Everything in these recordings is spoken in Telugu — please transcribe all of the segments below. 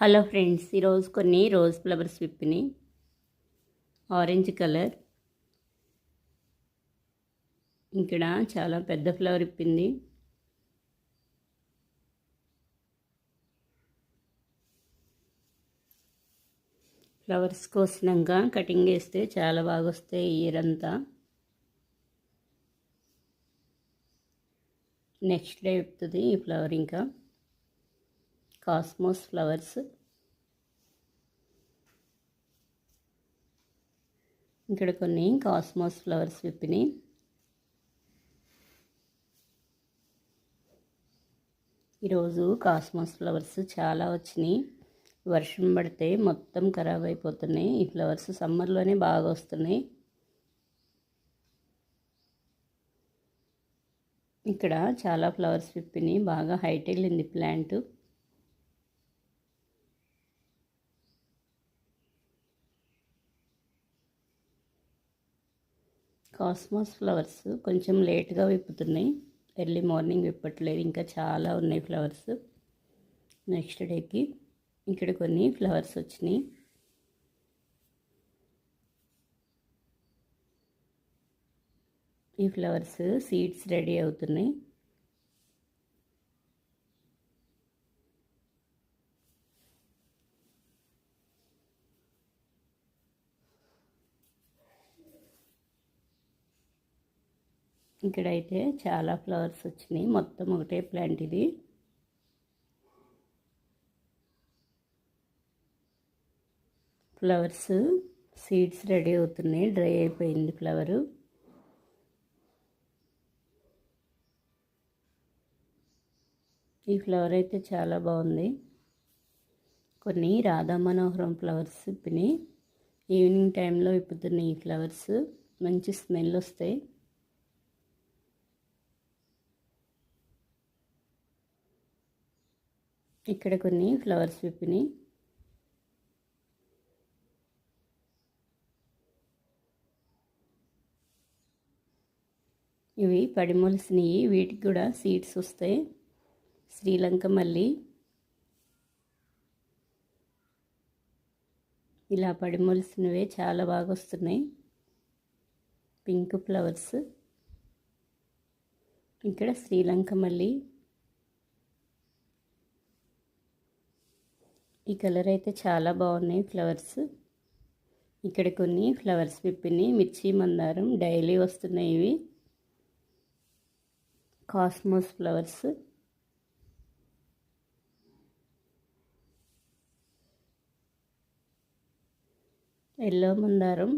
హలో ఫ్రెండ్స్, ఈరోజు కొన్ని రోజ్ ఫ్లవర్స్ విప్పిని ఆరెంజ్ కలర్. ఇక్కడ చాలా పెద్ద ఫ్లవర్ ఇప్పింది. ఫ్లవర్స్ కోసినాక కటింగ్ వేస్తే చాలా బాగా వస్తాయి ఇయర్ అంతా. నెక్స్ట్ డే విప్పుతుంది ఈ ఫ్లవర్. ఇంకా కాస్మోస్ ఫ్లవర్స్. ఇక్కడ కొన్ని కాస్మోస్ ఫ్లవర్స్ విప్పినాయి. ఈరోజు కాస్మోస్ ఫ్లవర్స్ చాలా వచ్చినాయి. వర్షం పడితే మొత్తం ఖరాబ్ అయిపోతున్నాయి. ఈ ఫ్లవర్స్ సమ్మర్లోనే బాగా వస్తున్నాయి. ఇక్కడ చాలా ఫ్లవర్స్ విప్పినాయి. బాగా హైట్ వెళ్ళింది ప్లాంట్. కాస్మోస్ ఫ్లవర్స్ కొంచెం లేట్గా విప్పుతున్నాయి. Early morning విప్పట్లేదు. ఇంకా చాలా ఉన్నాయి ఫ్లవర్స్. నెక్స్ట్ డేకి ఇక్కడ కొన్ని ఫ్లవర్స్ వచ్చినాయి. ఈ ఫ్లవర్స్ సీడ్స్ రెడీ అవుతున్నాయి. ఇక్కడైతే చాలా ఫ్లవర్స్ వచ్చినాయి. మొత్తం ఒకటే ప్లాంట్ ఇది. ఫ్లవర్స్ సీడ్స్ రెడీ అవుతున్నాయి. డ్రై అయిపోయింది ఫ్లవరు. ఈ ఫ్లవర్ అయితే చాలా బాగుంది. కొన్ని రాధా మనోహరం ఫ్లవర్స్ విప్పినాయి. ఈవినింగ్ టైంలో విప్పుతున్నాయి ఈ ఫ్లవర్స్. మంచి స్మెల్ వస్తాయి. ఇక్కడ కొన్ని ఫ్లవర్స్ విప్పినాయి. ఇవి పడిమొలిసినవి. వీటికి కూడా సీడ్స్ వస్తాయి. శ్రీలంక మల్లి. ఇలా పడిమొలిసినవే చాలా బాగా వస్తున్నాయి. Pink flowers. ఇక్కడ శ్రీలంక మల్లి. ఈ కలర్ అయితే చాలా బాగున్నాయి ఫ్లవర్స్. ఇక్కడ కొన్ని ఫ్లవర్స్ విప్పినాయి. మిర్చి మందారం డైలీ వస్తున్నాయి ఇవి. Cosmos flowers. ఎల్లో మందారం.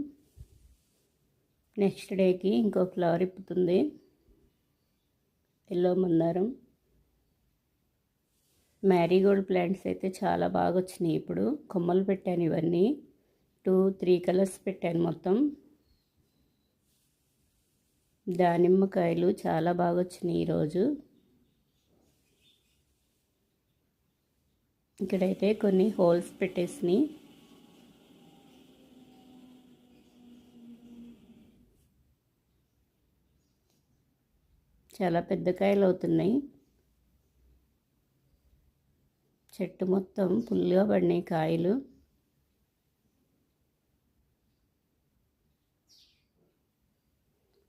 నెక్స్ట్ డేకి ఇంకో ఫ్లవర్ ఇప్పుతుంది. ఎల్లో మందారం. మ్యారీగోల్డ్ ప్లాంట్స్ అయితే చాలా బాగా వచ్చినాయి. ఇప్పుడు కొమ్మలు పెట్టాను. ఇవన్నీ 2-3 కలర్స్ పెట్టాను మొత్తం. దానిమ్మకాయలు చాలా బాగా వచ్చినాయి ఈరోజు. ఇక్కడైతే కొన్ని హోల్స్ పెట్టేసినాయి. చాలా పెద్ద కాయలు అవుతున్నాయి. చెట్టు మొత్తం ఫుల్గా పడినాయి కాయలు.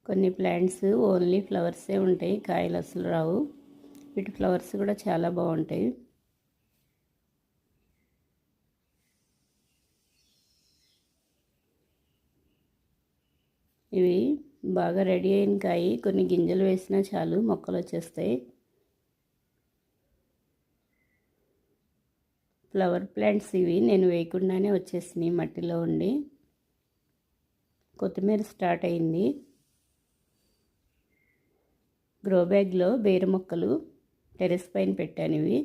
కొన్ని ప్లాంట్స్ ఓన్లీ ఫ్లవర్సే ఉంటాయి, కాయలు అసలు రావు. వీటి ఫ్లవర్స్ కూడా చాలా బాగుంటాయి. ఇవి బాగా రెడీ అయిన కాయ. కొన్ని గింజలు వేసినా చాలు మొక్కలు వచ్చేస్తాయి. ఫ్లవర్ ప్లాంట్స్ ఇవి నేను వేయకుండానే వచ్చేసినాయి మట్టిలో ఉండి. కొత్తిమీర స్టార్ట్ అయింది. గ్రో బ్యాగ్లో బీర మొక్కలు టెరెస్ పైన పెట్టాను. ఇవి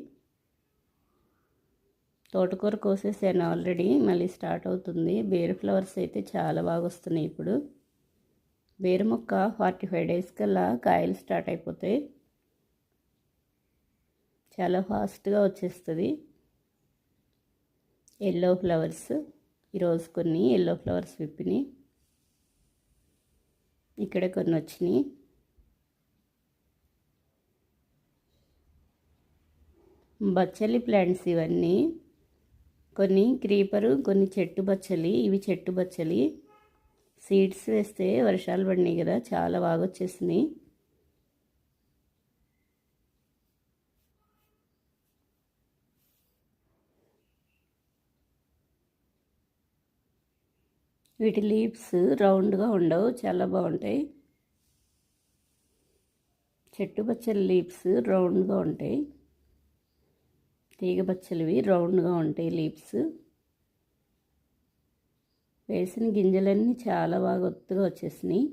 తోటకూర కోసేసాను ఆల్రెడీ. మళ్ళీ స్టార్ట్ అవుతుంది. బీర ఫ్లవర్స్ అయితే చాలా బాగా వస్తున్నాయి ఇప్పుడు. బీర మొక్క 45 డేస్ కల్లా కాయలు స్టార్ట్ అయిపోతాయి. చాలా ఫాస్ట్గా వచ్చేస్తుంది. Yellow flowers. ఈరోజు కొన్ని ఎల్లో ఫ్లవర్స్ విప్పినాయి. ఇక్కడ కొన్ని వచ్చినాయి. బచ్చలి ప్లాంట్స్ ఇవన్నీ. కొన్ని క్రీపరు, కొన్ని చెట్టు బచ్చలి. ఇవి చెట్టు బచ్చలి. సీడ్స్ వేస్తే వర్షాలు పడినాయి కదా, చాలా బాగా వచ్చేసినాయి. వీటి లీవ్స్ రౌండ్గా ఉండవు, చాలా బాగుంటాయి. చెట్టు బచ్చలి లీవ్స్ రౌండ్గా ఉంటాయి, తీగ బచ్చలివి రౌండ్గా ఉంటాయి లీవ్స్. వేసిన గింజలన్నీ చాలా బాగా ఒత్తుగా వచ్చేసినాయి.